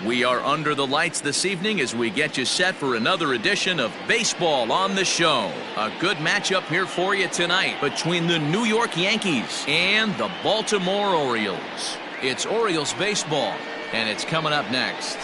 We are under the lights this evening as we get you set for another edition of Baseball on the Show. A good matchup here for you tonight between the New York Yankees and the Baltimore Orioles. It's Orioles baseball, and it's coming up next.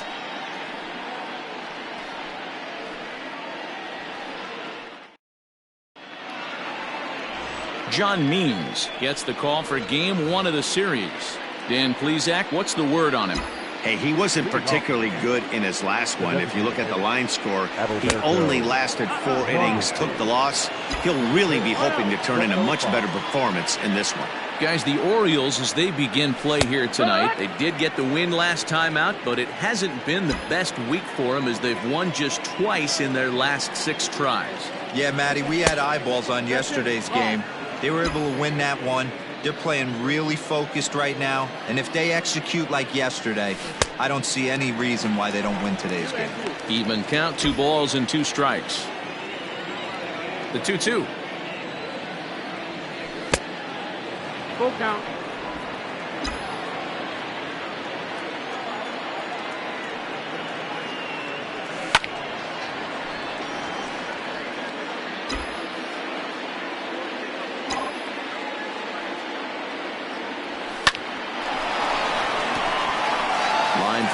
John Means gets the call for Game 1 of the series. Dan Plesac, what's the word on him? Hey, he wasn't particularly good in his last one. If you look at the line score, he only lasted 4 innings, took the loss. He'll really be hoping to turn in a much better performance in this one. Guys, the Orioles, as they begin play here tonight, they did get the win last time out, but it hasn't been the best week for them as they've won just twice in their last 6 tries. Yeah, Matty, we had eyeballs on yesterday's game. They were able to win that one. They're playing really focused right now, and if they execute like yesterday, I don't see any reason why they don't win today's game. Even count, 2 balls and 2 strikes. The 2-2. Full count.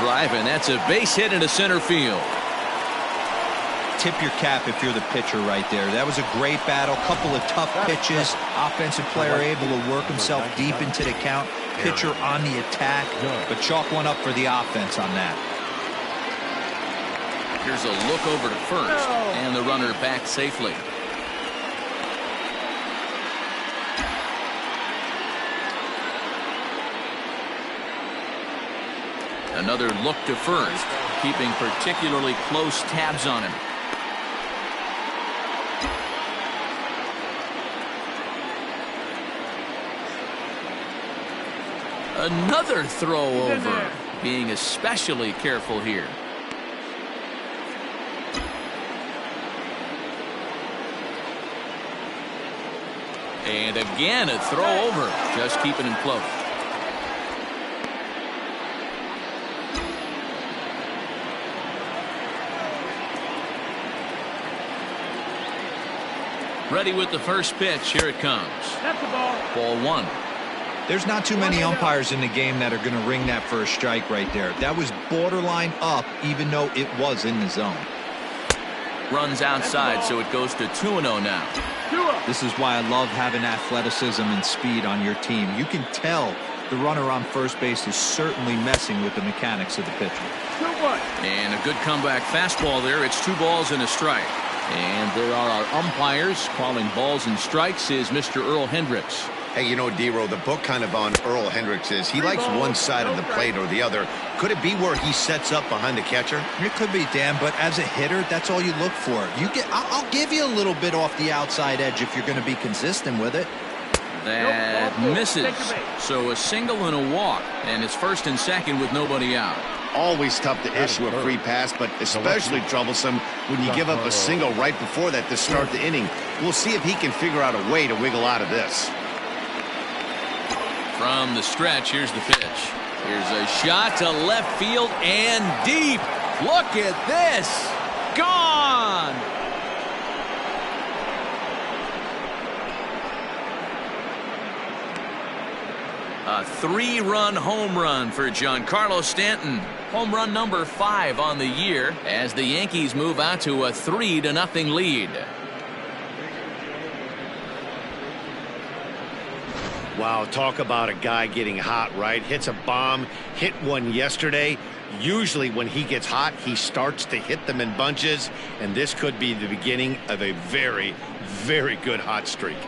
Drive, and that's a base hit into center field. Tip your cap if you're the pitcher right there. That was a great battle, couple of tough pitches. Offensive player able to work himself deep into the count. Pitcher on the attack, but chalk one up for the offense on that. Here's a look over to first, and the runner back safely. Another look to first, keeping particularly close tabs on him. Another throw over, being especially careful here. And again, a throw over, just keeping him close. Ready with the first pitch. Here it comes. That's the ball. Ball 1. There's not too many umpires in the game that are going to ring that first strike right there. That was borderline up, even though it was in the zone. Runs outside, so it goes to 2-0 now. This is why I love having athleticism and speed on your team. You can tell the runner on first base is certainly messing with the mechanics of the pitcher. And a good comeback fastball there. It's 2 balls and a strike. And there are our umpires calling balls and strikes is Mr. Earl Hendricks. Hey, you know, D-Row, the book kind of on Earl Hendricks is he likes one side of the plate or the other. Could it be where he sets up behind the catcher? It could be, Dan, but as a hitter, that's all you look for. I'll give you a little bit off the outside edge if you're going to be consistent with it. That misses. So a single and a walk, and it's first and second with nobody out. Always tough to issue a free pass, but especially troublesome when you give up a single right before that to start the inning. We'll see if he can figure out a way to wiggle out of this. From the stretch, here's the pitch. Here's a shot to left field and deep. Look at this. Gone. A 3-run home run for Giancarlo Stanton. Home run number 5 on the year as the Yankees move out to a 3-0 lead. Wow, talk about a guy getting hot, right? Hits a bomb, hit one yesterday. Usually when he gets hot, he starts to hit them in bunches, and this could be the beginning of a very, very good hot streak.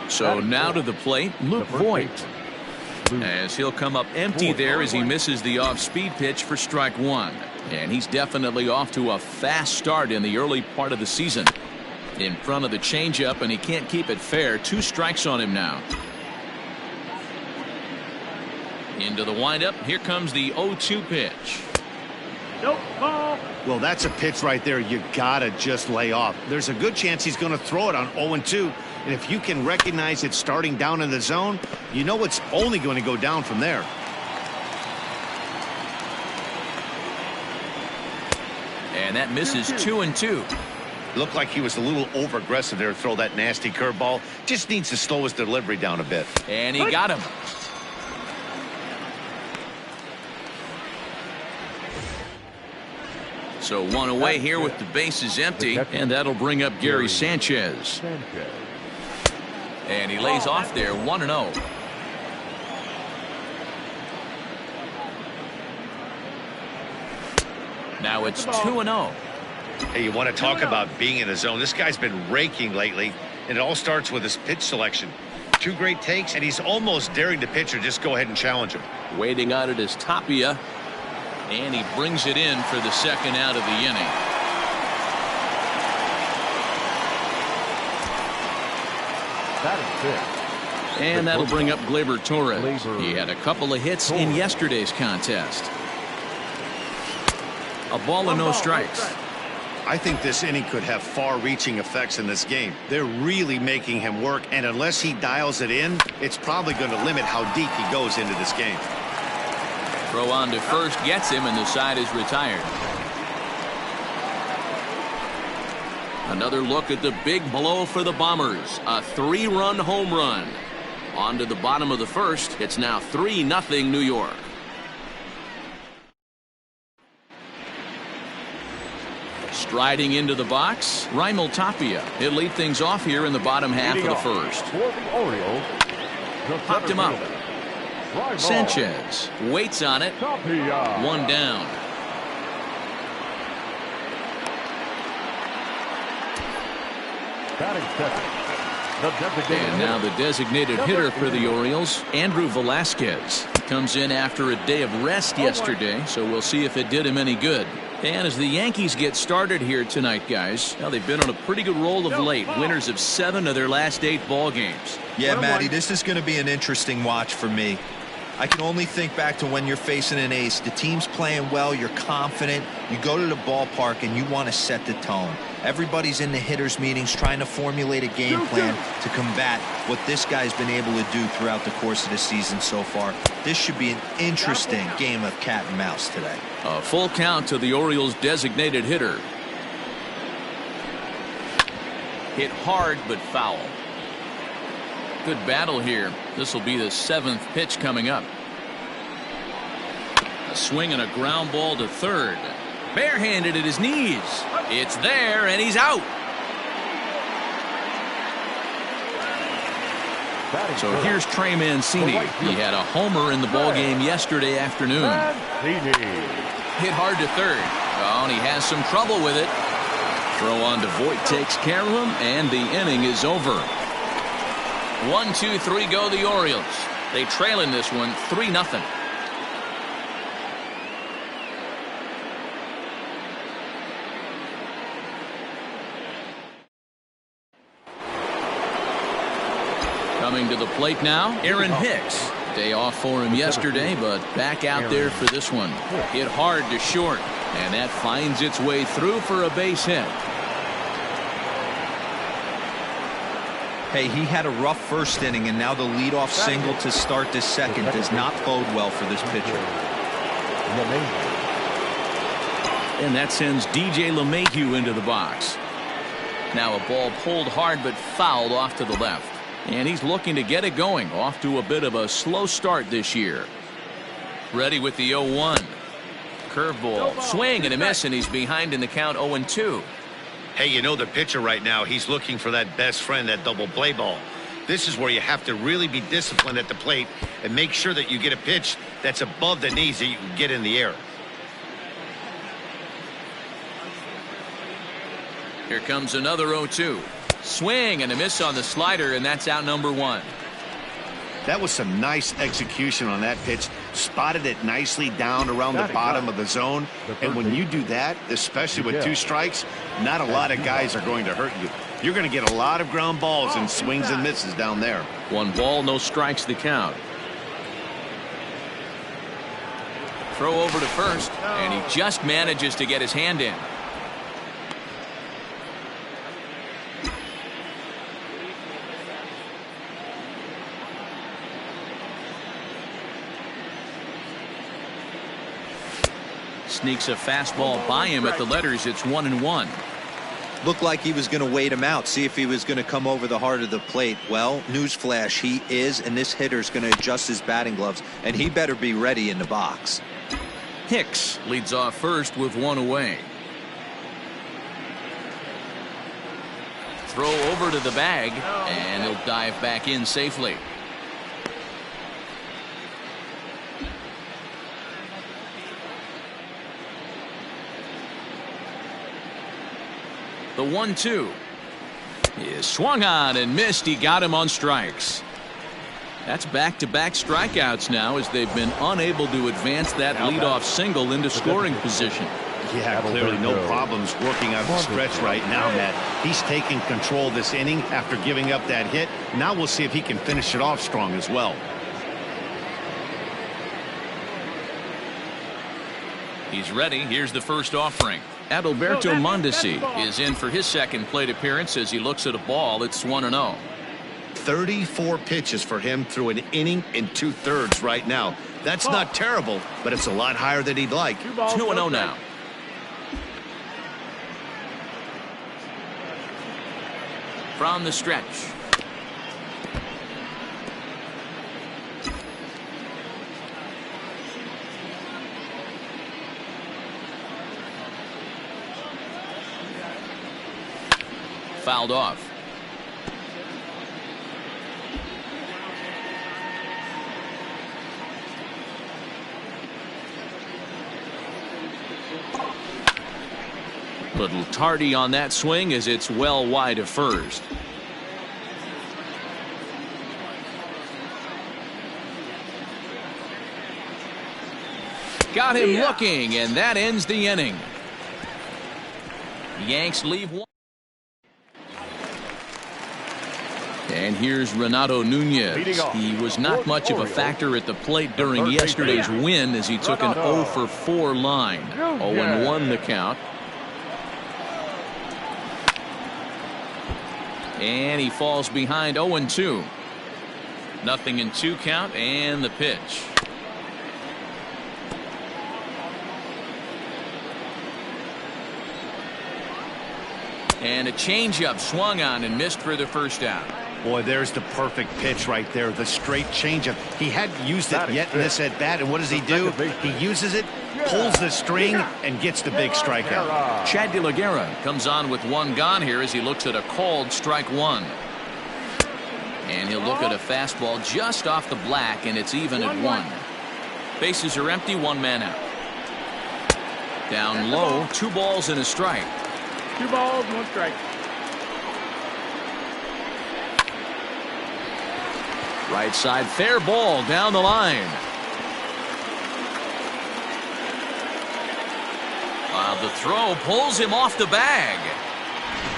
So now to the plate, Luke Voigt. As he'll come up empty there as he misses the off-speed pitch for strike 1. And he's definitely off to a fast start in the early part of the season. In front of the changeup, and he can't keep it fair. 2 strikes on him now. Into the windup. Here comes the 0-2 pitch. Nope, ball. Well, that's a pitch right there you gotta just lay off. There's a good chance he's going to throw it on 0-2. And if you can recognize it starting down in the zone, you know it's only going to go down from there. And that misses 2-2. Looked like he was a little over-aggressive there to throw that nasty curveball. Just needs to slow his delivery down a bit. And he got him. So one away here with the bases empty, and that'll bring up Gary Sanchez. And he lays off there 1-0. Now it's 2-0. Hey, you want to talk about being in the zone? This guy's been raking lately, and it all starts with his pitch selection. 2 great takes, and he's almost daring the pitcher just go ahead and challenge him. Waiting on it is Tapia, and he brings it in for the second out of the inning. And that'll bring up Gleyber Torres. He had a couple of hits in yesterday's contest. A ball and no strikes. I think this inning could have far-reaching effects in this game. They're really making him work, and unless he dials it in, it's probably going to limit how deep he goes into this game. Throw on to first gets him, and the side is retired. Another look at the big blow for the Bombers. A 3-run home run. On to the bottom of the first. It's now 3-0 New York. Striding into the box, Raimel Tapia. He'll lead things off here in the bottom half of the first. For the Orioles, Popped him up. Sanchez waits on it. Tapia. 1 down. Batting second. And now the designated hitter for the Orioles, Andrew Velasquez. Comes in after a day of rest yesterday, so we'll see if it did him any good. And as the Yankees get started here tonight, guys, well, they've been on a pretty good roll of late. Winners of 7 of their last 8 ball games. Yeah, Matty, this is going to be an interesting watch for me. I can only think back to when you're facing an ace. The team's playing well, you're confident, you go to the ballpark and you want to set the tone. Everybody's in the hitters meetings trying to formulate a game plan to combat what this guy's been able to do throughout the course of the season so far. This should be an interesting game of cat and mouse today. A full count to the Orioles designated hitter. Hit hard but foul. Good battle here. This will be the 7th pitch coming up. A swing and a ground ball to third. Barehanded at his knees. It's there, and he's out. So here's Trey Mancini. He had a homer in the ballgame yesterday afternoon. Hit hard to third. Oh, and he has some trouble with it. Throw on to Voit takes care of him, and the inning is over. 1, 2, 3 go the Orioles. They trail in this one 3-0. Coming to the plate now, Aaron Hicks. Day off for him yesterday, but back out there for this one. Hit hard to short, and that finds its way through for a base hit. Hey, he had a rough first inning, and now the leadoff single to start this second does not bode well for this pitcher. And that sends DJ LeMahieu into the box. Now a ball pulled hard but fouled off to the left. And he's looking to get it going. Off to a bit of a slow start this year. Ready with the 0-1. Curveball. Swing and a miss, and he's behind in the count 0-2. Hey, you know the pitcher right now, he's looking for that best friend, that double play ball. This is where you have to really be disciplined at the plate and make sure that you get a pitch that's above the knees that you can get in the air. Here comes another 0-2. Swing and a miss on the slider, and that's out number 1. That was some nice execution on that pitch. Spotted it nicely down around the bottom of the zone. And when you do that, especially with 2 strikes, not a lot of guys are going to hurt you. You're going to get a lot of ground balls and swings and misses down there. 1 ball, no strikes the count. Throw over to first, and he just manages to get his hand in. sneaks a fastball by him at the letters. It's 1-1. Looked like he was going to wait him out, see if he was going to come over the heart of the plate. Well, newsflash, he is, and this hitter's going to adjust his batting gloves, and he better be ready in the box. Hicks leads off first with one away. Throw over to the bag, and he'll dive back in safely. The 1-2 is swung on and missed. He got him on strikes. That's back-to-back strikeouts now, as they've been unable to advance that leadoff single into scoring position. Yeah, clearly no problems working out the stretch right now, Matt. He's taking control this inning after giving up that hit. Now we'll see if he can finish it off strong as well. He's ready. Here's the first offering. Adalberto Mondesi is in for his second plate appearance as he looks at a ball. It's 1-0. 34 pitches for him through an inning and 2/3 right now. That's not terrible, but it's a lot higher than he'd like. 2-0 now. From the stretch. Fouled off. Little tardy on that swing as it's well wide of first. Got him looking, and that ends the inning. Yanks leave one. And here's Renato Nunez. He was not much of a factor at the plate during yesterday's win as he took an 0-for-4 line. 0-1 the count. And he falls behind 0-2. Nothing in 2 count, and the pitch. And a changeup swung on and missed for the first out. Boy, there's the perfect pitch right there. The straight changeup. He hadn't used it yet in this at-bat, and what does he do? He uses it, pulls the string, and gets the big strikeout. Chad De La Guerra comes on with one gone here as he looks at a called strike one. And he'll look at a fastball just off the black, and it's even at 1. Bases are empty, 1 man out. Down low, 2 balls and a strike. 2 balls, 1 strike. Right side, fair ball down the line. The throw pulls him off the bag.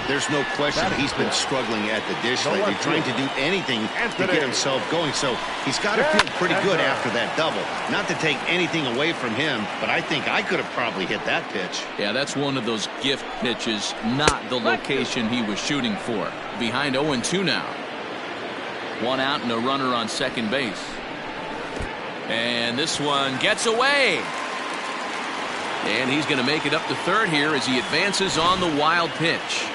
There's no question he's been struggling at the dish lately, trying to do anything to get himself going. So he's got to feel pretty good after that double. Not to take anything away from him, but I think I could have probably hit that pitch. Yeah, that's one of those gift pitches, not the location he was shooting for. Behind 0-2 now. 1 out and a runner on second base. And this one gets away. And he's going to make it up to third here as he advances on the wild pitch.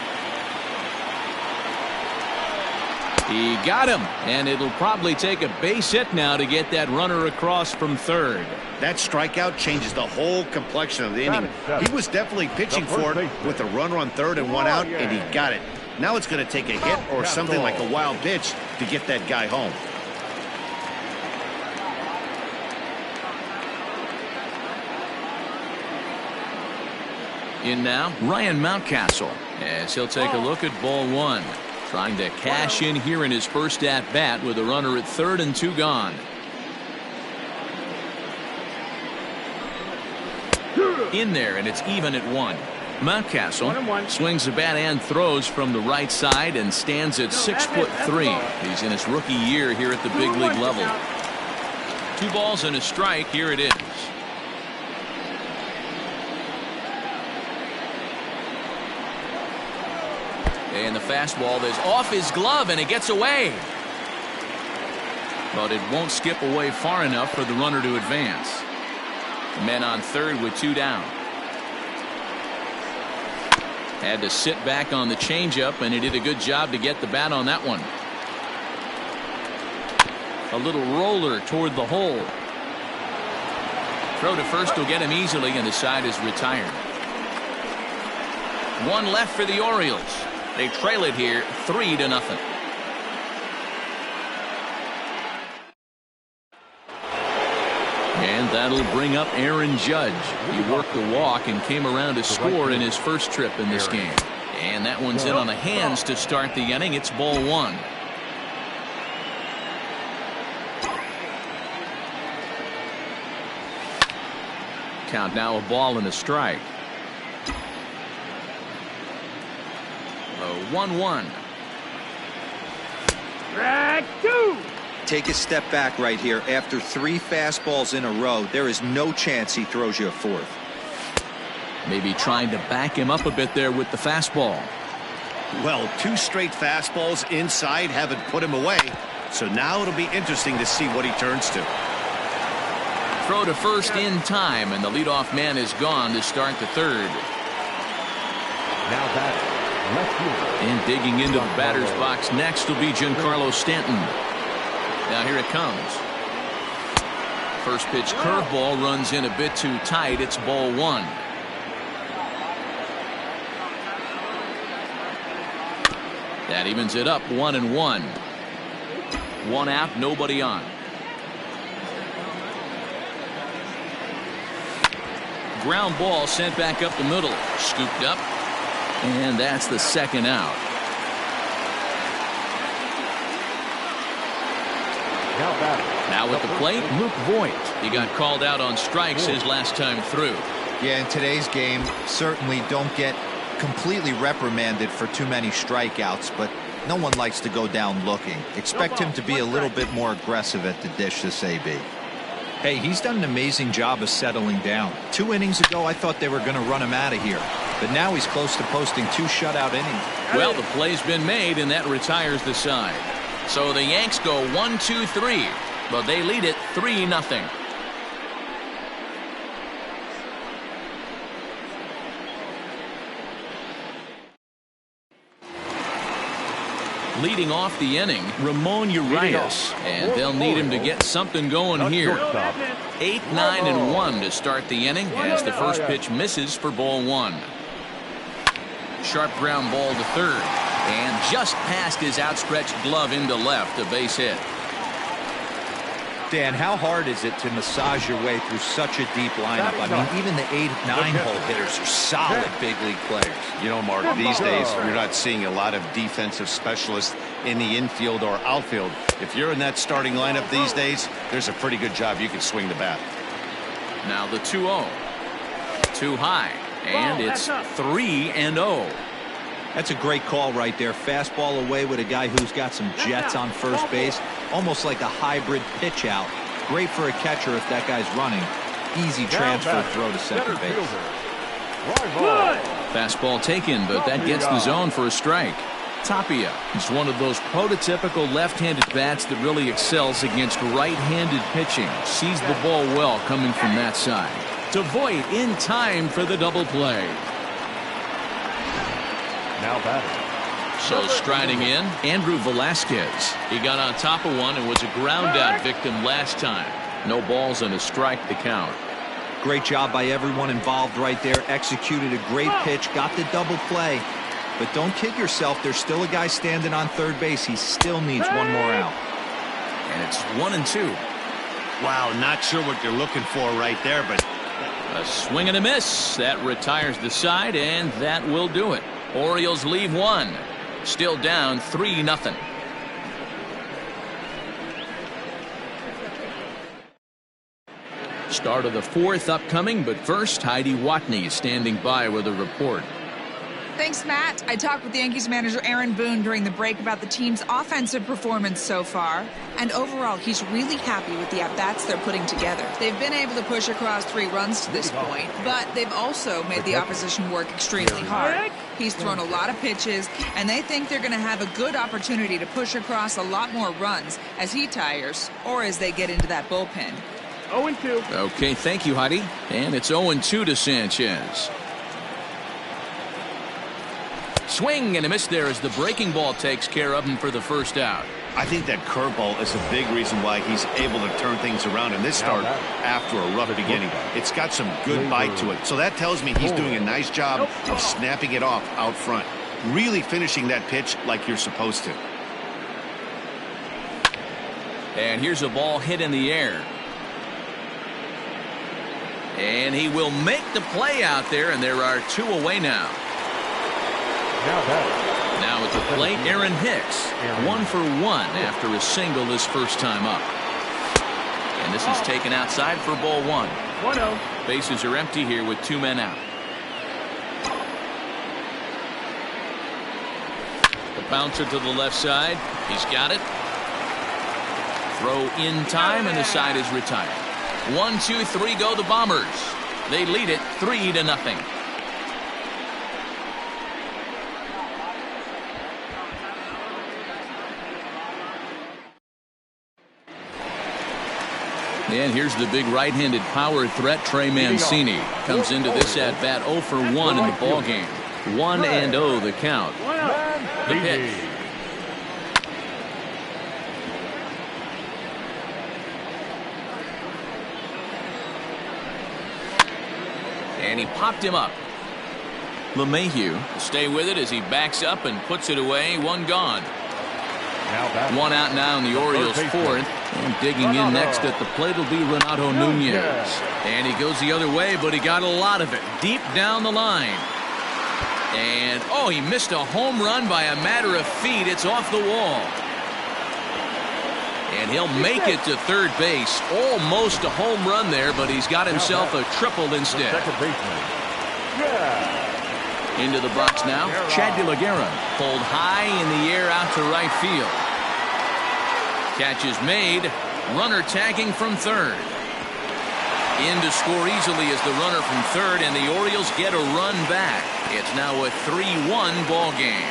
He got him, and it'll probably take a base hit now to get that runner across from third. That strikeout changes the whole complexion of the inning. He was definitely pitching for it with a runner on third and 1 out, and he got it. Now it's going to take a hit or something like a wild pitch to get that guy home. In now, Ryan Mountcastle, as he'll take a look at ball 1. Trying to cash in here in his first at-bat with a runner at third and 2 gone. In there, and it's even at 1. Mountcastle swings the bat and throws from the right side and stands at 6'3". He's in his rookie year here at the big league level. 2 balls and a strike. Here it is. And the fastball is off his glove, and it gets away. But it won't skip away far enough for the runner to advance. Men on third with 2 down. Had to sit back on the changeup, and he did a good job to get the bat on that one. A little roller toward the hole. Throw to first will get him easily, and the side is retired. One left for the Orioles. They trail it here 3-0. And that'll bring up Aaron Judge. He worked the walk and came around to score in his first trip in this game. And that one's in on the hands to start the inning. It's ball one. Count now, a ball and a strike. 1-1. Strike two. Take a step back right here. After 3 fastballs in a row, there is no chance he throws you a fourth. Maybe trying to back him up a bit there with the fastball. Well, 2 straight fastballs inside haven't put him away. So now it'll be interesting to see what he turns to. Throw to first in time, and the leadoff man is gone to start the third. Now batting, left fielder. And digging into the batter's box next will be Giancarlo Stanton. Now here it comes. First pitch curveball runs in a bit too tight. It's ball one. That evens it up 1-1. One out, nobody on. Ground ball sent back up the middle. Scooped up. And that's the second out. Now at the plate, Luke Voigt. He got called out on strikes his last time through. Yeah, in today's game, certainly don't get completely reprimanded for too many strikeouts, but no one likes to go down looking. Expect him to be a little bit more aggressive at the dish this AB. Hey, he's done an amazing job of settling down. 2 innings ago, I thought they were going to run him out of here, but now he's close to posting 2 shutout innings. Well, the play's been made, and that retires the side. So the Yanks go 1-2-3, but they lead it 3-0. Leading off the inning, Ramon Urias, and they'll need him to get something going here. 8-9-1 to start the inning as the first pitch misses for ball one. Sharp ground ball to third, and just past his outstretched glove into left, a base hit. Dan, how hard is it to massage your way through such a deep lineup? I mean, even the 8-9 hole hitters are solid big league players. You know, Mark, these days you're not seeing a lot of defensive specialists in the infield or outfield. If you're in that starting lineup these days, there's a pretty good job you can swing the bat. Now the 2-0. Too high, and it's 3-0. That's a great call right there. Fastball away with a guy who's got some jets on first base. Almost like a hybrid pitch out. Great for a catcher if that guy's running. Easy transfer throw to second base. Fastball taken, but that gets the zone for a strike. Tapia is one of those prototypical left-handed bats that really excels against right-handed pitching. Sees the ball well coming from that side. To Voigt in time for the double play. Now batting. So striding in, Andrew Velasquez. He got on top of one and was a ground out victim last time. No balls and a strike to count. Great job by everyone involved right there. Executed a great pitch, got the double play. But don't kid yourself, there's still a guy standing on third base. He still needs one more out. And it's 1-2. Wow, not sure what you're looking for right there, but A swing and a miss. That retires the side, and that will do it. Orioles leave one. Still down 3-0. Start of the fourth upcoming, but first, Heidi Watney standing by with a report. Thanks, Matt. I talked with Yankees manager Aaron Boone during the break about the team's offensive performance so far. And overall, he's really happy with the at-bats they're putting together. They've been able to push across 3 runs to this point, but they've also made the opposition work extremely hard. He's thrown a lot of pitches, and they think they're going to have a good opportunity to push across a lot more runs as he tires or as they get into that bullpen. 0-2. Okay, thank you, Heidi. And it's 0-2 to Sanchez. Swing and a miss there as the breaking ball takes care of him for the first out. I think that curveball is a big reason why he's able to turn things around in this start after a rough beginning. It's got some good bite to it. So that tells me he's doing a nice job of snapping it off out front. Really finishing that pitch like you're supposed to. And here's a ball hit in the air. And he will make the play out there, and there are 2 away now. Now at the plate, Aaron Hicks. 1 for 1 after a single his first time up. And this is taken outside for ball 1. 1-0. Bases are empty here with 2 men out. The bouncer to the left side. He's got it. Throw in time, and the side is retired. 1, 2, 3 go the Bombers. They lead it 3-0. And here's the big right-handed power threat, Trey Mancini. Comes into this at-bat 0 for 1 in the ballgame. 1-0 the count. The pitch. And he popped him up. LeMahieu will stay with it as he backs up and puts it away. 1 gone. 1 out now in the Orioles' 4th. And digging in next at the plate will be Renato Nunez. And he goes the other way, but he got a lot of it deep down the line. And oh, he missed a home run by a matter of feet. It's off the wall. And he'll make it to third base. Almost a home run there, but he's got himself a triple instead. Into the box now, Chad DeLaguerra. Pulled high in the air out to right field. Catch is made. Runner tagging from third. In to score easily is the runner from third, and the Orioles get a run back. It's now a 3-1 ball game.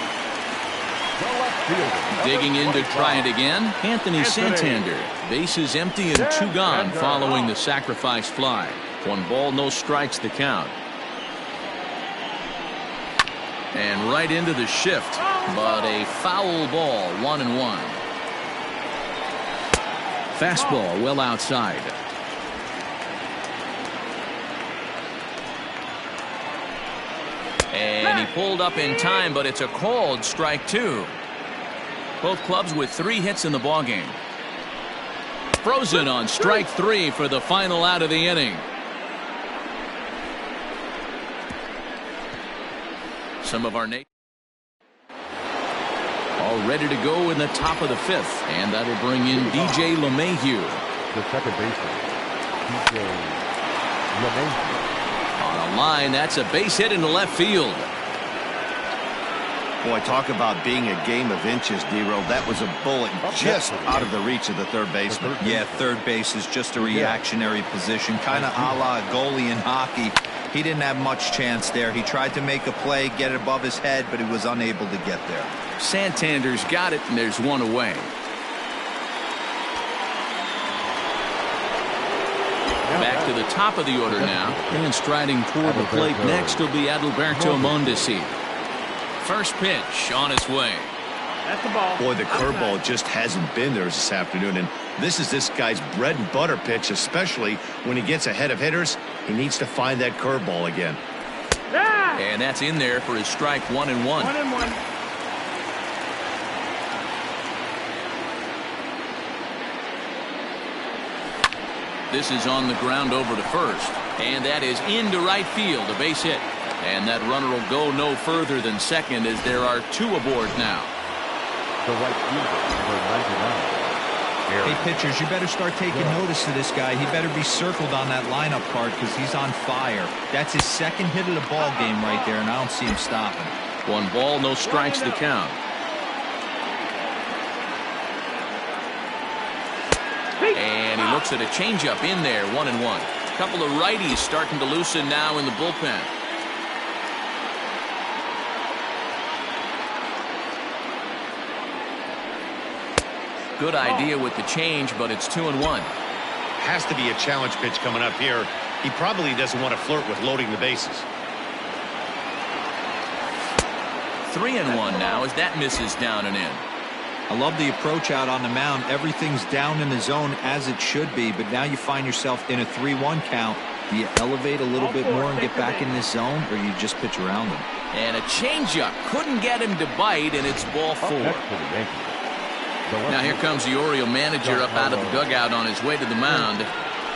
Digging in to try it again, Anthony Santander. Bases empty and 2 gone following the sacrifice fly. 1 ball, no strikes the count. And right into the shift, but a foul ball, 1-1. Fastball well outside. And he pulled up in time, but it's a called strike 2. Both clubs with 3 hits in the ballgame. Frozen on strike 3 for the final out of the inning. Some of our nation all ready to go in the top of the 5th, and that'll bring in DJ LeMahieu. The second baseman, DJ LeMahieu. On a line, that's a base hit into left field. Boy, talk about being a game of inches, D-Roll. That was a bullet just out of the reach of the third baseman. Yeah, third base is just a reactionary position, kind of a la goalie in hockey. He didn't have much chance there. He tried to make a play, get it above his head, but he was unable to get there. Santander's got it, and there's 1 away. Back to the top of the order now. And striding toward the plate next will be Adalberto Mondesi. First pitch on its way. That's the ball. Boy, the curveball just hasn't been there this afternoon, and this is this guy's bread and butter pitch, especially when he gets ahead of hitters. He needs to find that curveball again. Yeah. And that's in there for his strike 1-1. 1-1. This is on the ground over to first. And that is into right field, a base hit. And that runner will go no further than second as there are 2 aboard now. The right fielder, number 99. Hey, pitchers, you better start taking notice of this guy. He better be circled on that lineup card because he's on fire. That's his second hit of the ball game right there, and I don't see him stopping. 1 ball, no strikes the count. And he looks at a changeup in there, 1-1. A couple of righties starting to loosen now in the bullpen. Good idea with the change, but it's 2-1. Has to be a challenge pitch coming up here. He probably doesn't want to flirt with loading the bases. 3-1 now as that misses down and in. I love the approach out on the mound. Everything's down in the zone as it should be, but now you find yourself in a 3-1 count. Do you elevate a little bit more and get back in this zone, or you just pitch around them? And a changeup couldn't get him to bite, and it's ball 4. Now here comes the Oriole manager up out of the dugout on his way to the mound.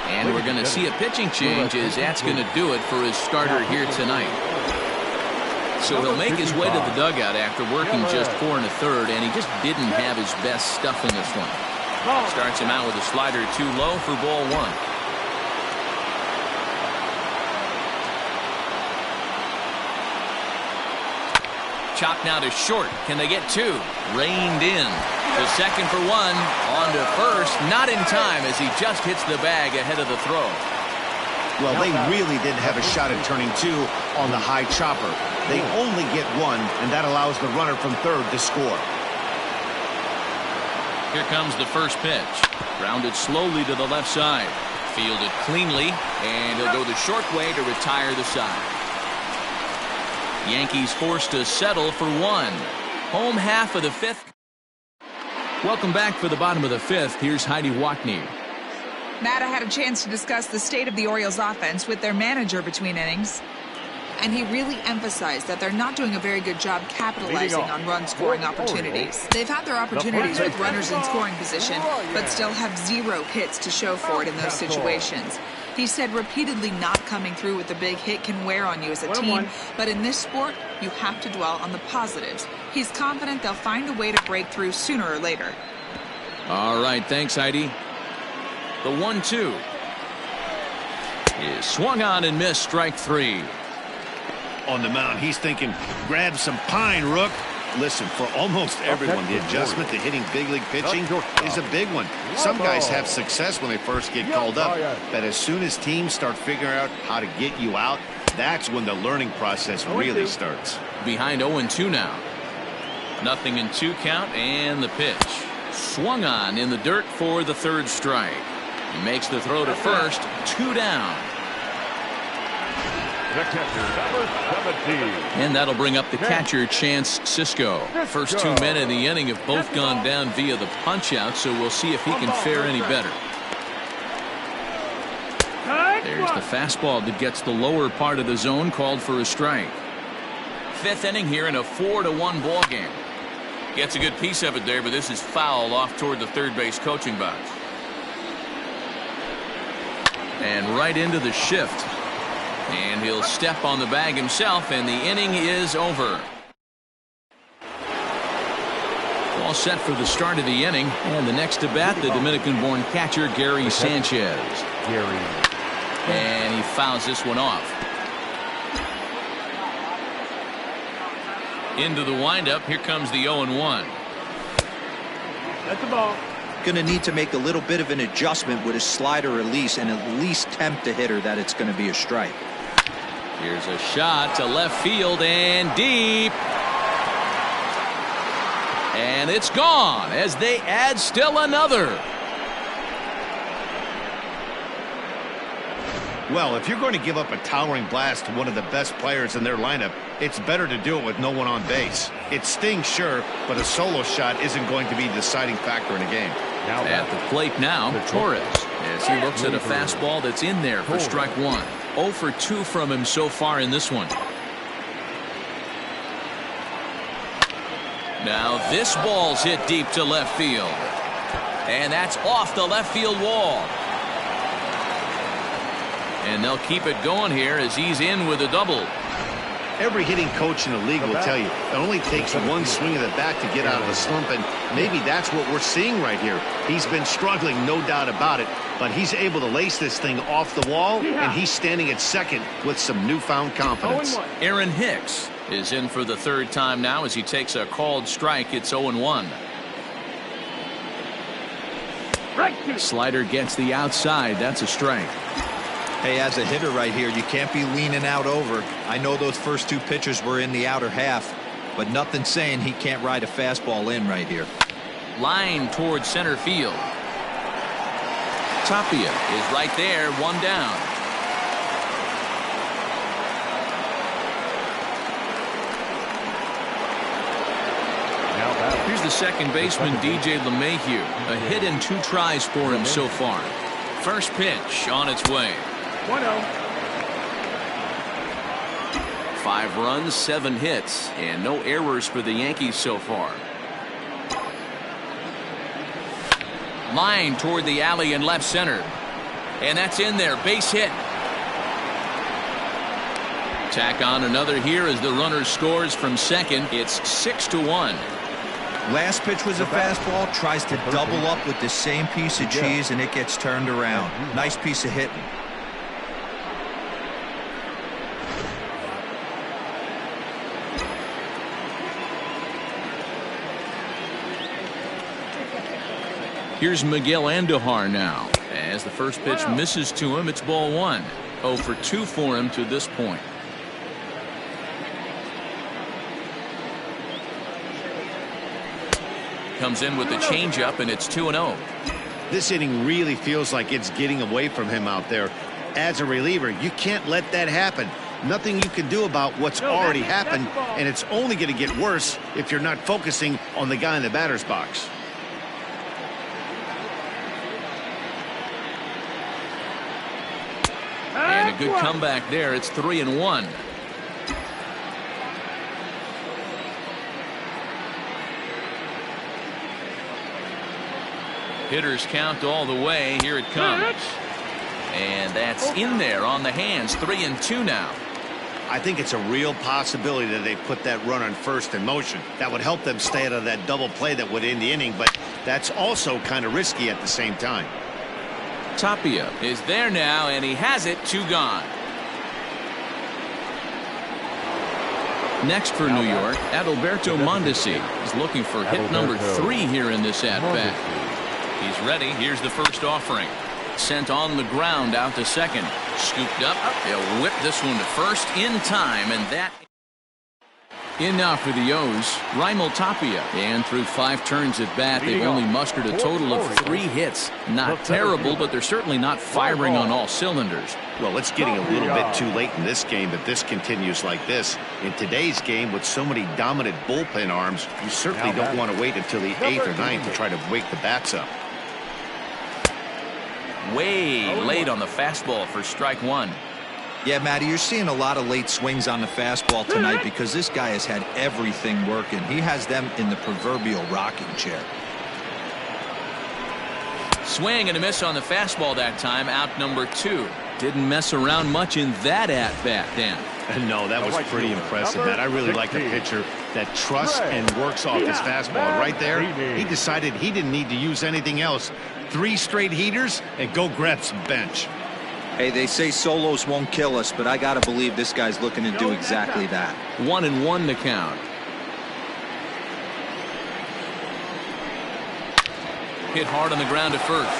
And we're going to see a pitching change as that's going to do it for his starter here tonight. So he'll make his way to the dugout after working just 4 1/3, and he just didn't have his best stuff in this one. Starts him out with a slider too low for ball 1. Chopped now to short. Can they get 2? Reined in. To second for 1. On to first. Not in time as he just hits the bag ahead of the throw. Well, they really didn't have a shot at turning 2 on the high chopper. They only get 1, and that allows the runner from third to score. Here comes the first pitch. Grounded slowly to the left side. Fielded cleanly, and he'll go the short way to retire the side. Yankees forced to settle for 1. Home half of the 5th. Welcome back for the bottom of the 5th. Here's Heidi Watney. Matt, I had a chance to discuss the state of the Orioles offense with their manager between innings. And he really emphasized that they're not doing a very good job capitalizing on run-scoring opportunities. They've had their opportunities with runners in scoring position, but still have 0 hits to show for it in those situations. He said repeatedly not coming through with a big hit can wear on you as a team, but in this sport, you have to dwell on the positives. He's confident they'll find a way to break through sooner or later. All right, thanks, Heidi. The 1-2 is swung on and missed, strike 3. On the mound, he's thinking, grab some pine, Rook. Listen, for almost everyone, the adjustment to hitting big league pitching is a big one. Some guys have success when they first get called up, but as soon as teams start figuring out how to get you out, that's when the learning process really starts. Behind 0-2 now. 0-2 count, and the pitch. Swung on in the dirt for the 3rd strike. He makes the throw to first, 2 down. The catcher, number 17. And that'll bring up the catcher, Chance Sisco. First 2 men in the inning have both gone down via the punch-out, so we'll see if he can fare any better. There's the fastball that gets the lower part of the zone, called for a strike. 5th inning here in a 4-1 ball game. Gets a good piece of it there, but this is foul off toward the third base coaching box. And right into the shift. And he'll step on the bag himself, and the inning is over. All set for the start of the inning, and the next to bat, the Dominican-born catcher, Gary Sanchez. And he fouls this one off. Into the windup, here comes the 0-1. That's the ball. Going to need to make a little bit of an adjustment with his slider release and at least tempt the hitter that it's going to be a strike. Here's a shot to left field and deep. And it's gone as they add still another. Well, if you're going to give up a towering blast to one of the best players in their lineup, it's better to do it with no one on base. It stings, sure, but a solo shot isn't going to be the deciding factor in a game. At the plate now, Torres, as he looks at a fastball that's in there for strike 1. 0 for 2 from him so far in this one. Now this ball's hit deep to left field. And that's off the left field wall. And they'll keep it going here as he's in with a double. Every hitting coach in the league will tell you it only takes one swing of the bat to get out of the slump, and maybe that's what we're seeing right here. He's been struggling, no doubt about it, but he's able to lace this thing off the wall, and he's standing at second with some newfound confidence. Aaron Hicks is in for the 3rd time now as he takes a called strike. It's 0-1. Slider gets the outside. That's a strike. Hey, as a hitter right here, you can't be leaning out over. I know those first 2 pitches were in the outer half, but nothing saying he can't ride a fastball in right here. Line towards center field. Tapia is right there, 1 down. Here's the second baseman, DJ LeMahieu. A hit in 2 tries for him so far. First pitch on its way. 1-0. 5 runs, 7 hits, and no errors for the Yankees so far. Line toward the alley in left center. And that's in there. Base hit. Tack on another here as the runner scores from second. It's 6-1. Last pitch was a fastball. Tries to double up with the same piece of cheese, and it gets turned around. Nice piece of hitting. Here's Miguel Andujar now. As the first pitch misses to him, it's ball 1. 0 for 2 for him to this point. Comes in with the changeup, and it's 2-0. This inning really feels like it's getting away from him out there. As a reliever, you can't let that happen. Nothing you can do about what's already happened, and it's only going to get worse if you're not focusing on the guy in the batter's box. And a good comeback there. It's 3-1. Hitters count all the way. Here it comes. And that's in there on the hands. 3-2 now. I think it's a real possibility that they put that run on first in motion. That would help them stay out of that double play that would end the inning, but that's also kind of risky at the same time. Tapia is there now, and he has it. 2 gone. Next for New York, Adalberto Mondesi is looking for hit number 3 here in this at-bat. He's ready. Here's the first offering. Sent on the ground out to second. Scooped up. They'll whip this one to first in time, and that in now for the O's, Raimel Tapia. And through 5 turns at bat, they've only mustered a total of 3 hits. Not terrible, but they're certainly not firing on all cylinders. Well, it's getting a little bit too late in this game if this continues like this. In today's game, with so many dominant bullpen arms, you certainly don't want to wait until the 8th or 9th to try to wake the bats up. Way late on the fastball for strike 1. Yeah, Matty, you're seeing a lot of late swings on the fastball tonight because this guy has had everything working. He has them in the proverbial rocking chair. Swing and a miss on the fastball that time. Out number 2. Didn't mess around much in that at-bat, Dan. No, that was pretty impressive, Matt. I really like a pitcher that trusts and works off his fastball. Right there, he decided he didn't need to use anything else. 3 straight heaters and go grab some bench. Hey, they say solos won't kill us, but I got to believe this guy's looking to do exactly that. 1-1 to count. Hit hard on the ground at first.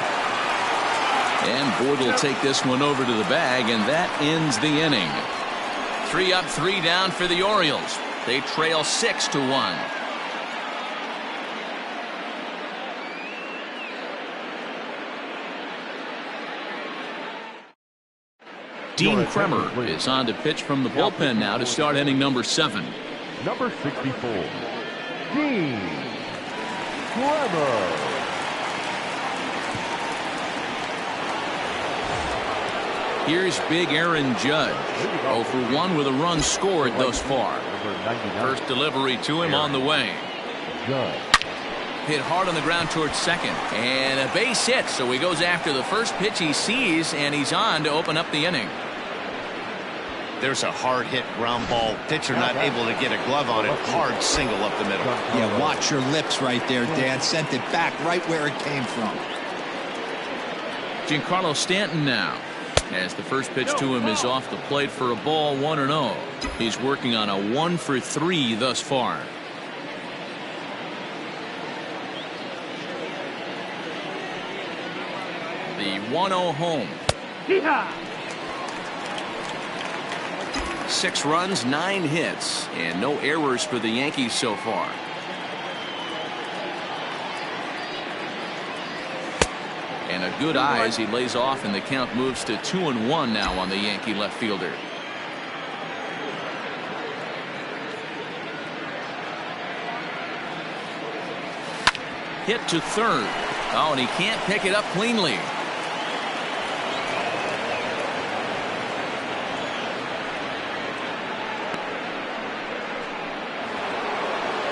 And Boyd will take this one over to the bag, and that ends the inning. 3 up, 3 down for the Orioles. They trail 6-1. Dean Kremer is on to pitch from the bullpen now to start inning number 7. Number 64, Dean Kremer. Here's big Aaron Judge. 0 for 1 with a run scored thus far. First delivery to him on the way. Hit hard on the ground towards second. And a base hit, so he goes after the first pitch he sees, and he's on to open up the inning. There's a hard hit ground ball. Pitcher not able to get a glove on it. Hard single up the middle. Yeah, watch your lips right there, Dan. Sent it back right where it came from. Giancarlo Stanton now. As the first pitch to him is off the plate for a ball, 1-0. He's working on a 1 for 3 thus far. The 1-0 home. 6 runs, 9 hits, and no errors for the Yankees so far. And a good eye as he lays off, and the count moves to 2-1 now on the Yankee left fielder. hit to third. Oh, and he can't pick it up cleanly.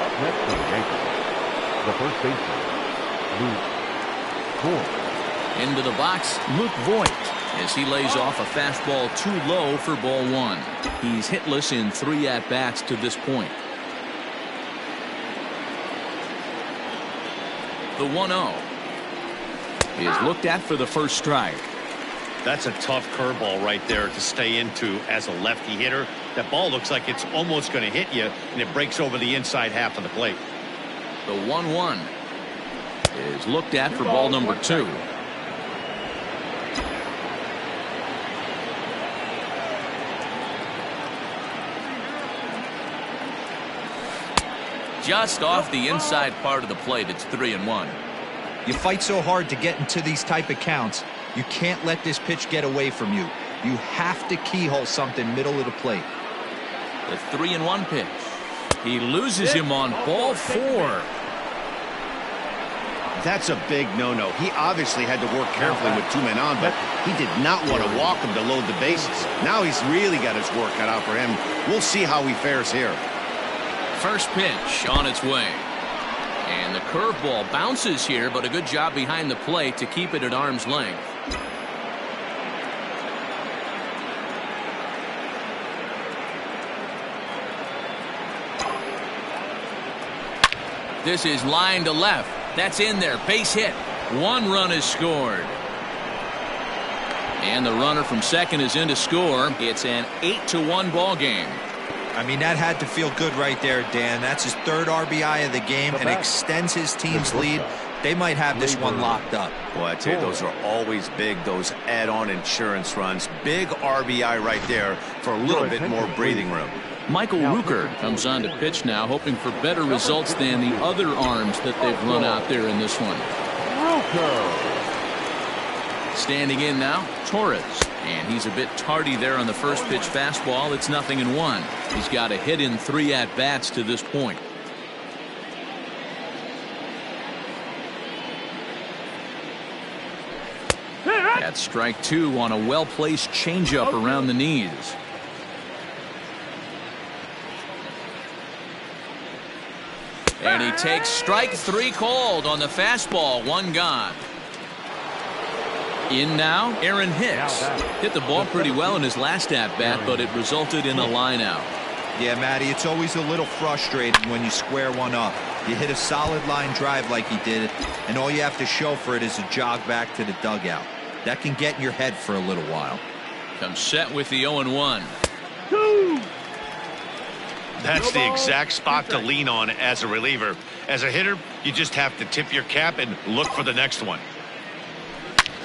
Up next for the Yankees, the first baseman, Luke Voigt. Into the box, Luke Voigt, as he lays off a fastball too low for ball one. He's hitless in 3 at-bats to this point. The 1-0 is looked at for the first strike. That's a tough curveball right there to stay into as a lefty hitter. That ball looks like it's almost going to hit you, and it breaks over the inside half of the plate. The 1-1 is looked at for ball number 2. Just off the inside part of the plate. It's 3-1. You fight so hard to get into these type of counts. You can't let this pitch get away from you. You have to keyhole something middle of the plate. The 3-1 pitch. He loses him on ball 4. That's a big no-no. He obviously had to work carefully with 2 men on, but he did not want to walk him to load the bases. Now he's really got his work cut out for him. We'll see how he fares here. First pitch on its way. And the curveball bounces here, but a good job behind the plate to keep it at arm's length. This is line to left. That's in there. Base hit. 1 run is scored. And the runner from second is in to score. It's an 8-1 ball game. I mean, that had to feel good right there, Dan. That's his 3rd RBI of the game and extends his team's lead. They might have this one locked up. Well, I tell you, those are always big, those add-on insurance runs. Big RBI right there for a little bit more breathing room. Michael Rooker comes on to pitch now, hoping for better results than the other arms that they've run out there in this one. Standing in now, Torres. And he's a bit tardy there on the first pitch fastball. It's 0-1. He's got a hit in 3 at-bats to this point. That's strike 2 on a well-placed changeup around the knees. And he takes strike 3 called on the fastball. 1 gone. In now, Aaron Hicks. Hit the ball pretty well in his last at-bat, but it resulted in a line out. Yeah, Matty, it's always a little frustrating when you square one up. You hit a solid line drive like he did, and all you have to show for it is a jog back to the dugout. That can get in your head for a little while. Comes set with the 0-1. That's the exact spot to lean on as a reliever. As a hitter, you just have to tip your cap and look for the next one.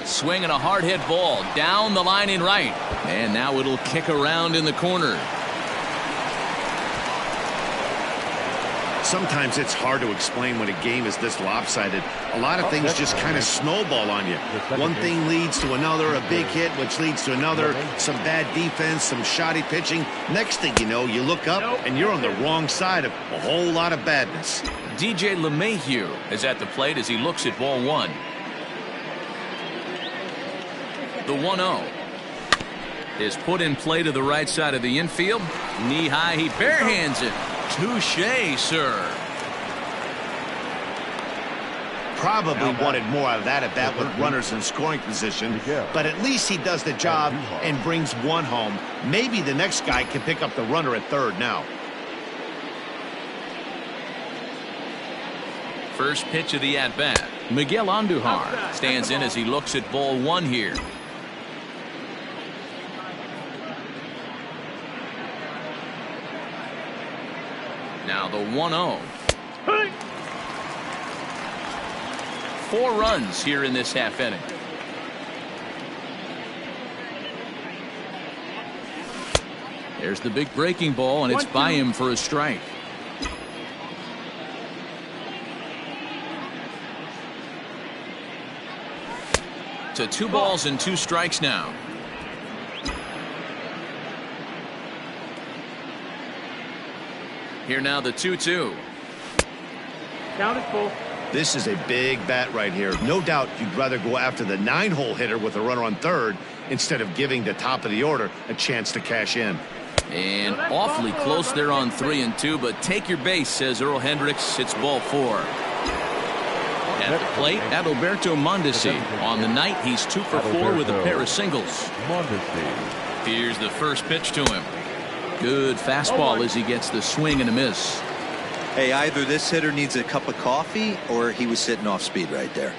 Swinging a hard hit ball down the line in right. And now it'll kick around in the corner. Sometimes it's hard to explain when a game is this lopsided. A lot of things just kind of snowball on you. One thing leads to another, a big hit, which leads to another, some bad defense, some shoddy pitching. Next thing you know, you look up and you're on the wrong side of a whole lot of badness. DJ LeMahieu is at the plate as he looks at ball 1. The 1-0 is put in play to the right side of the infield. Knee high, he barehands it. Touché, sir. Probably wanted more out of that at bat with runners in scoring position, but at least he does the job and brings 1 home. Maybe the next guy can pick up the runner at third now. First pitch of the at-bat. Miguel Andujar stands in as he looks at ball 1 here. Now the 1-0. 4 runs here in this half inning. There's the big breaking ball, and it's by him for a strike. To 2 balls and 2 strikes now. Here now the 2-2. Count is full. This is a big bat right here. No doubt you'd rather go after the 9-hole hitter with a runner on third instead of giving the top of the order a chance to cash in. And awfully close there on 3 and 2, but take your base, says Earl Hendricks. It's ball 4. At the plate, Adalberto Mondesi. On the night, he's 2 for 4 with a pair of singles. Here's the first pitch to him. Good fastball as he gets the swing and a miss. Hey, either this hitter needs a cup of coffee or he was sitting off speed right there.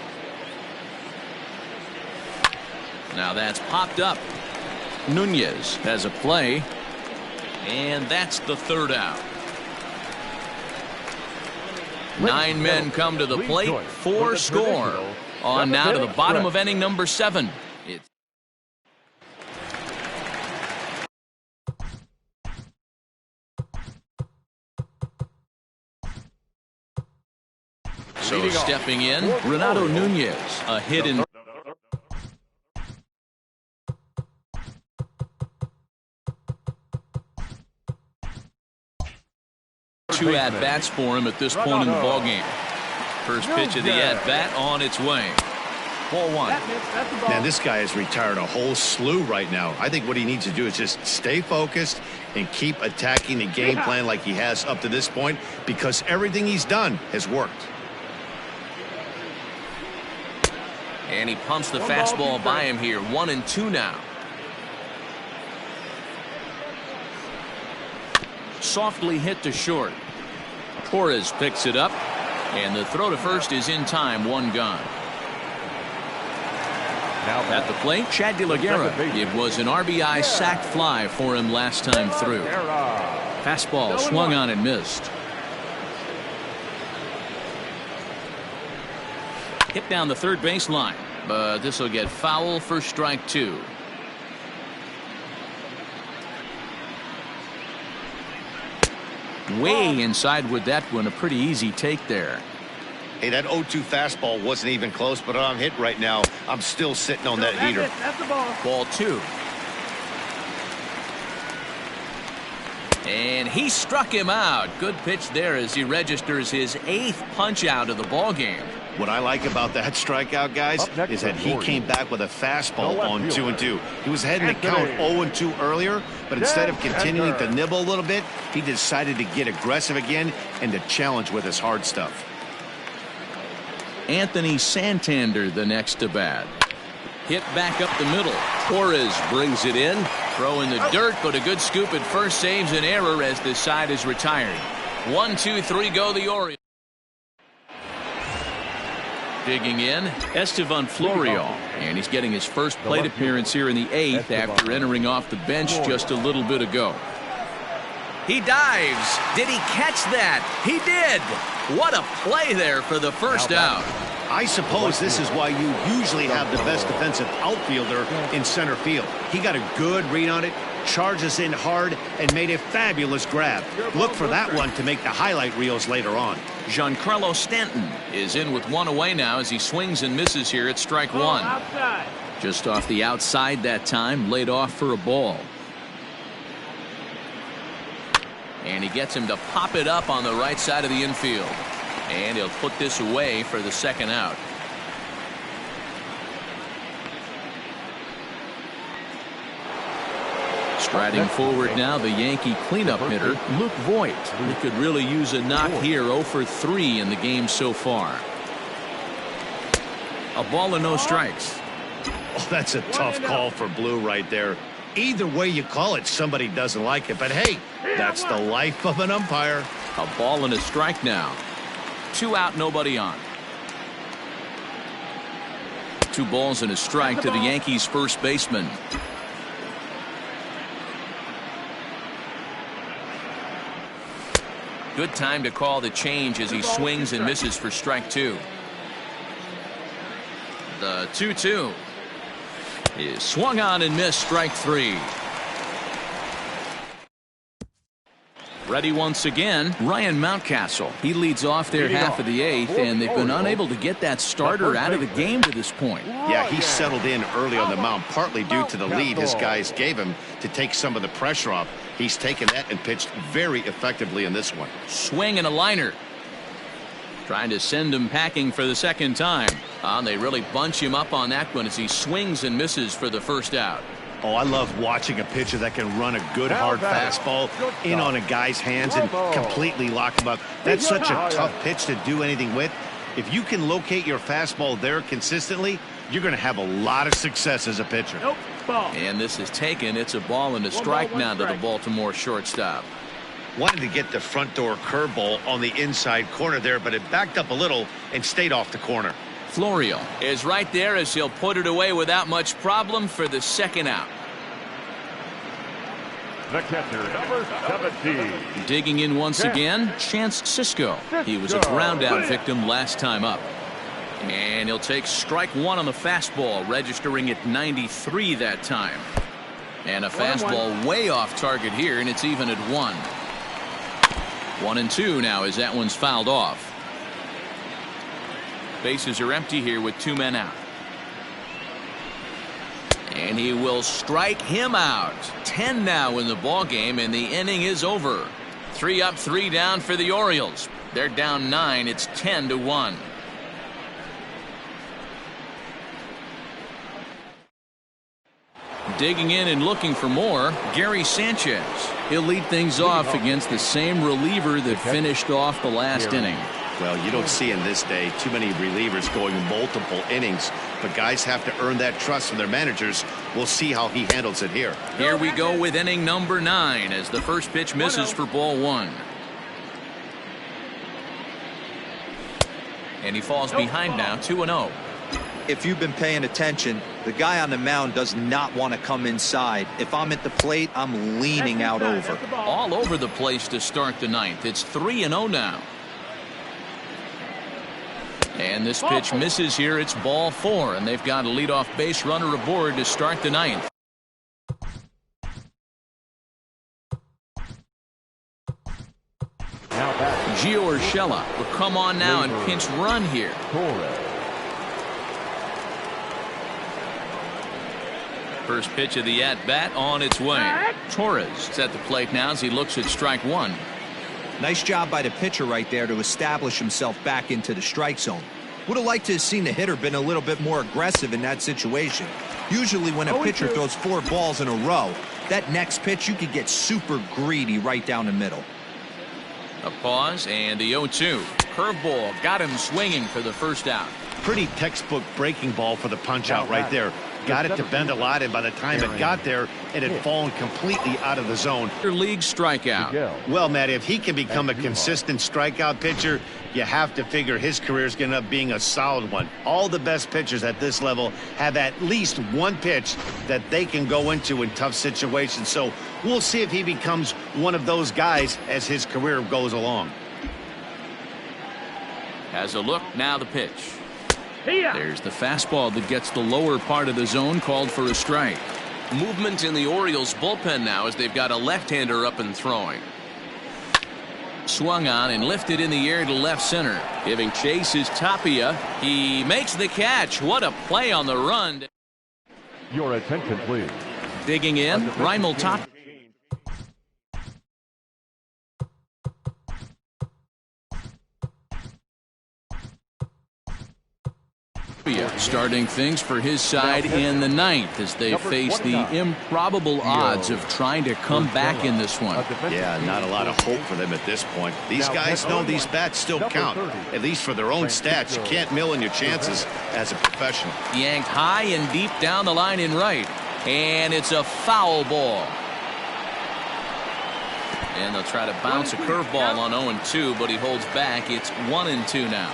Now that's popped up. Nunez has a play. And that's the 3rd out. 9 men come to the plate. 4 score. On now to the bottom of inning number 7. So stepping in, Renato Nunez. A hit in. Two at-bats for him at this point in the ballgame. First pitch of the at-bat on its way. Ball 1. Man, this guy has retired a whole slew right now. I think what he needs to do is just stay focused and keep attacking the game plan like he has up to this point, because everything he's done has worked. And he pumps the fastball by him here. 1 and 2 now. Softly hit to short. Torres picks it up, and the throw to first is in time. 1 gone. Now at the plate, Chad De La Guerra. It was an RBI sac fly for him last time through. Fastball swung on and missed. Hit down the third baseline, but this will get foul for strike 2. Way inside with that one. A pretty easy take there. Hey, that 0-2 fastball wasn't even close, but I'm hit right now. I'm still sitting on that heater. That's the ball. Ball 2. And he struck him out. Good pitch there as he registers his 8th punch out of the ball game. What I like about that strikeout, guys, is that he came back with a fastball on 2-2. He was ahead in the count 0-2 earlier, but instead of continuing to nibble a little bit, he decided to get aggressive again and to challenge with his hard stuff. Anthony Santander the next to bat. Hit back up the middle. Torres brings it in. Throw in the dirt, but a good scoop at first saves an error as this side is retired. 1, 2, 3 go the Orioles. Digging in, Estevan Florial, and he's getting his first plate appearance here in the 8th after entering off the bench just a little bit ago. He dives. Did he catch that? He did. What a play there for the first out. I suppose this is why you usually have the best defensive outfielder in center field. He got a good read on it, charges in hard, and made a fabulous grab. Look for that one to make the highlight reels later on. Giancarlo Stanton is in with 1 away now as he swings and misses here at strike 1. Just off the outside that time, laid off for a ball. And he gets him to pop it up on the right side of the infield. And he'll put this away for the 2nd out. Striding forward now, the Yankee cleanup hitter, Luke Voit. He could really use a knock here. 0 for 3 in the game so far. A ball and no strikes. Oh, that's a tough call for Blue right there. Either way you call it, somebody doesn't like it. But hey, that's the life of an umpire. A ball and a strike now. 2 out, nobody on. 2 balls and a strike to the Yankees' first baseman. Good time to call the change as he swings and misses for strike 2. The 2-2 is swung on and missed, strike 3. Ready once again, Ryan Mountcastle. He leads off their half of the 8th, and they've been unable to get that starter out of the game to this point. Yeah, he settled in early on the mound, partly due to the lead his guys gave him to take some of the pressure off. He's taken that and pitched very effectively in this one. Swing and a liner. Trying to send him packing for the second time. They really bunch him up on that one as he swings and misses for the first out. Oh, I love watching a pitcher that can run a good hard fastball in on a guy's hands and completely lock him up. That's such a tough pitch to do anything with. If you can locate your fastball there consistently, you're going to have a lot of success as a pitcher. And this is taken. It's a ball and a strike now to the Baltimore shortstop. Wanted to get the front door curveball on the inside corner there, but it backed up a little and stayed off the corner. Florio is right there as he'll put it away without much problem for the second out. The catcher, number 17. Digging in once again, Chance Sisco. He was a ground out victim last time up. And he'll take strike one on the fastball, registering at 93 that time. And a fastball way off target here, and it's even at 1. 1-2 now as that one's fouled off. Bases are empty here with 2 men out. And he will strike him out. 10 now in the ball game, and the inning is over. 3 up, 3 down for the Orioles. They're down 9. It's 10-1. Digging in and looking for more, Gary Sanchez. He'll lead things off against the same reliever that finished off the last inning. Well, you don't see in this day too many relievers going multiple innings, but guys have to earn that trust from their managers. We'll see how he handles it here. Here we go with inning number 9 as the first pitch misses for ball 1. And he falls behind now, 2-0. If you've been paying attention, the guy on the mound does not want to come inside. If I'm at the plate, I'm leaning out over. All over the place to start the 9th. It's 3-0 now. And this pitch misses here. It's ball 4, and they've got a leadoff base runner aboard to start the 9th. Gio Urshela will come on now and pinch run here. First pitch of the at-bat on its way. Torres is at the plate now as he looks at strike 1. Nice job by the pitcher right there to establish himself back into the strike zone. Would have liked to have seen the hitter been a little bit more aggressive in that situation. Usually when a pitcher throws 4 balls in a row, that next pitch you could get super greedy right down the middle. A pause and the 0-2. Curveball got him swinging for the first out. Pretty textbook breaking ball for the punch out right there. Got it to bend a lot, and by the time it got there, it had fallen completely out of the zone. League strikeout. Well, Matt, if he can become a consistent strikeout pitcher, you have to figure his career is going to end up being a solid one. All the best pitchers at this level have at least one pitch that they can go into in tough situations. So we'll see if he becomes one of those guys as his career goes along. Has a look, now the pitch. There's the fastball that gets the lower part of the zone, called for a strike. Movement in the Orioles bullpen now as they've got a left-hander up and throwing. Swung on and lifted in the air to left center. Giving chase is Tapia. He makes the catch. What a play on the run. Your attention, please. Digging in, Raimel Tapia. Starting things for his side in the 9th as they face the improbable odds of trying to come back in this one. Yeah, not a lot of hope for them at this point. These guys know these bats still count, at least for their own stats. You can't mill in your chances as a professional. Yanked high and deep down the line in right, and it's a foul ball. And they'll try to bounce a curveball on 0-2, but he holds back. It's 1-2 now.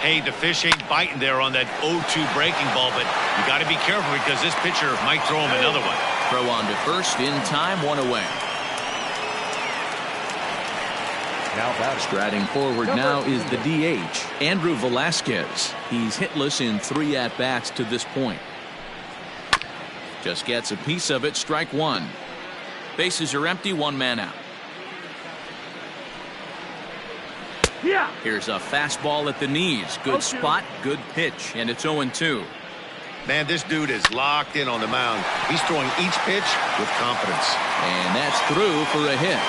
Hey, the fish ain't biting there on that 0-2 breaking ball, but you got to be careful because this pitcher might throw him another one. Throw on to first in time, 1 away. Striding forward now is the DH, Andrew Velasquez. He's hitless in 3 at-bats to this point. Just gets a piece of it, strike 1. Bases are empty, 1 man out. Here's a fastball at the knees. Good spot, good pitch, and it's 0-2. Man, this dude is locked in on the mound. He's throwing each pitch with confidence. And that's through for a hit.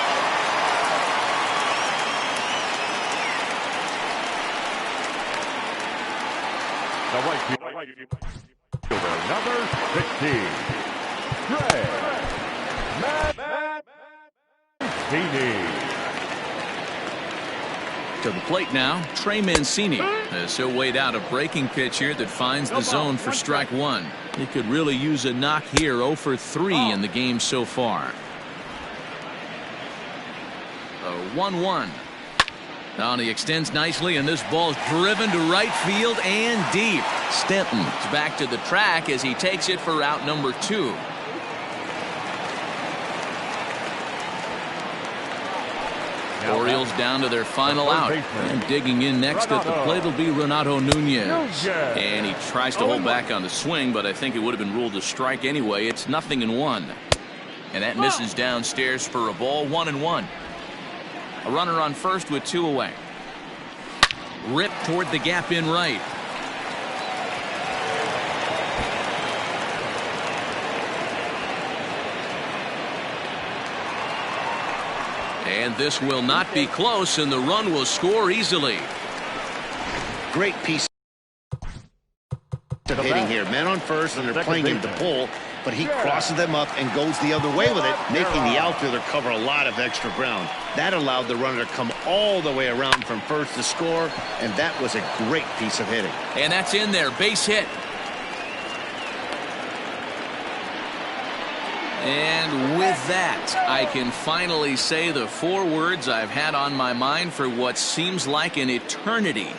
the right fielder, number 16, Greg Mancini. To the plate now, Trey Mancini. As he'll wait out a breaking pitch here that finds the zone for strike one. He could really use a knock here. 0 for 3 in the game so far. 1-1. Now he extends nicely, and this ball's driven to right field and deep. Stanton's back to the track as he takes it for out number 2. Orioles down to their final out, and digging in next at the plate will be Renato Nunez, and he tries to hold back on the swing, but I think it would have been ruled a strike anyway. It's 0-1, and that misses downstairs for a ball. 1-1. A runner on first with 2 away. Rip toward the gap in right. And this will not be close, and the run will score easily. Great piece of hitting here. Men on first, and they're playing him to pull, but he crosses them up and goes the other way with it, making the outfielder cover a lot of extra ground. That allowed the runner to come all the way around from first to score, and that was a great piece of hitting. And that's in there. Base hit. And with that, I can finally say the 4 words I've had on my mind for what seems like an eternity.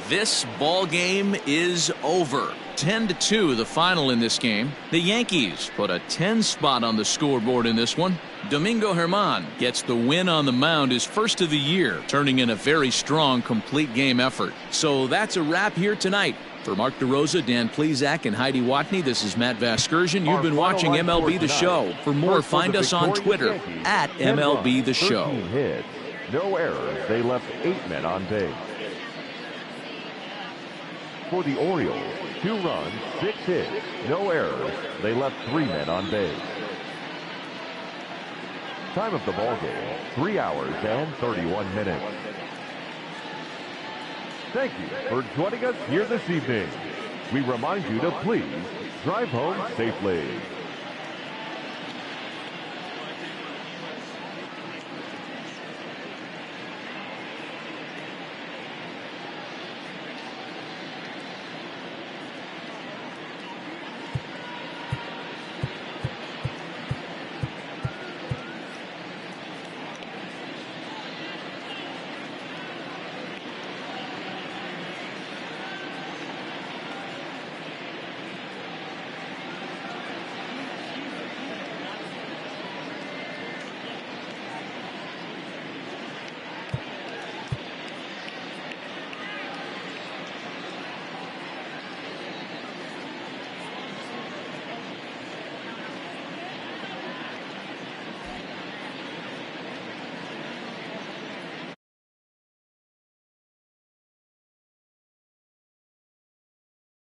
This ball game is over. 10-2 the final in this game. The Yankees put a 10 spot on the scoreboard in this one. Domingo Germán gets the win on the mound, his first of the year, turning in a very strong complete game effort. So that's a wrap here tonight. For Mark DeRosa, Dan Plesac, and Heidi Watney, this is Matt Vasgersian. You've been watching MLB The Show. For more, find us on Twitter at MLB The Show. 13 hits, no errors. They left 8 men on base. For the Orioles, 2 runs, 6 hits, no errors. They left 3 men on base. Time of the ball game, 3 hours and 31 minutes. Thank you for joining us here this evening. We remind you to please drive home safely.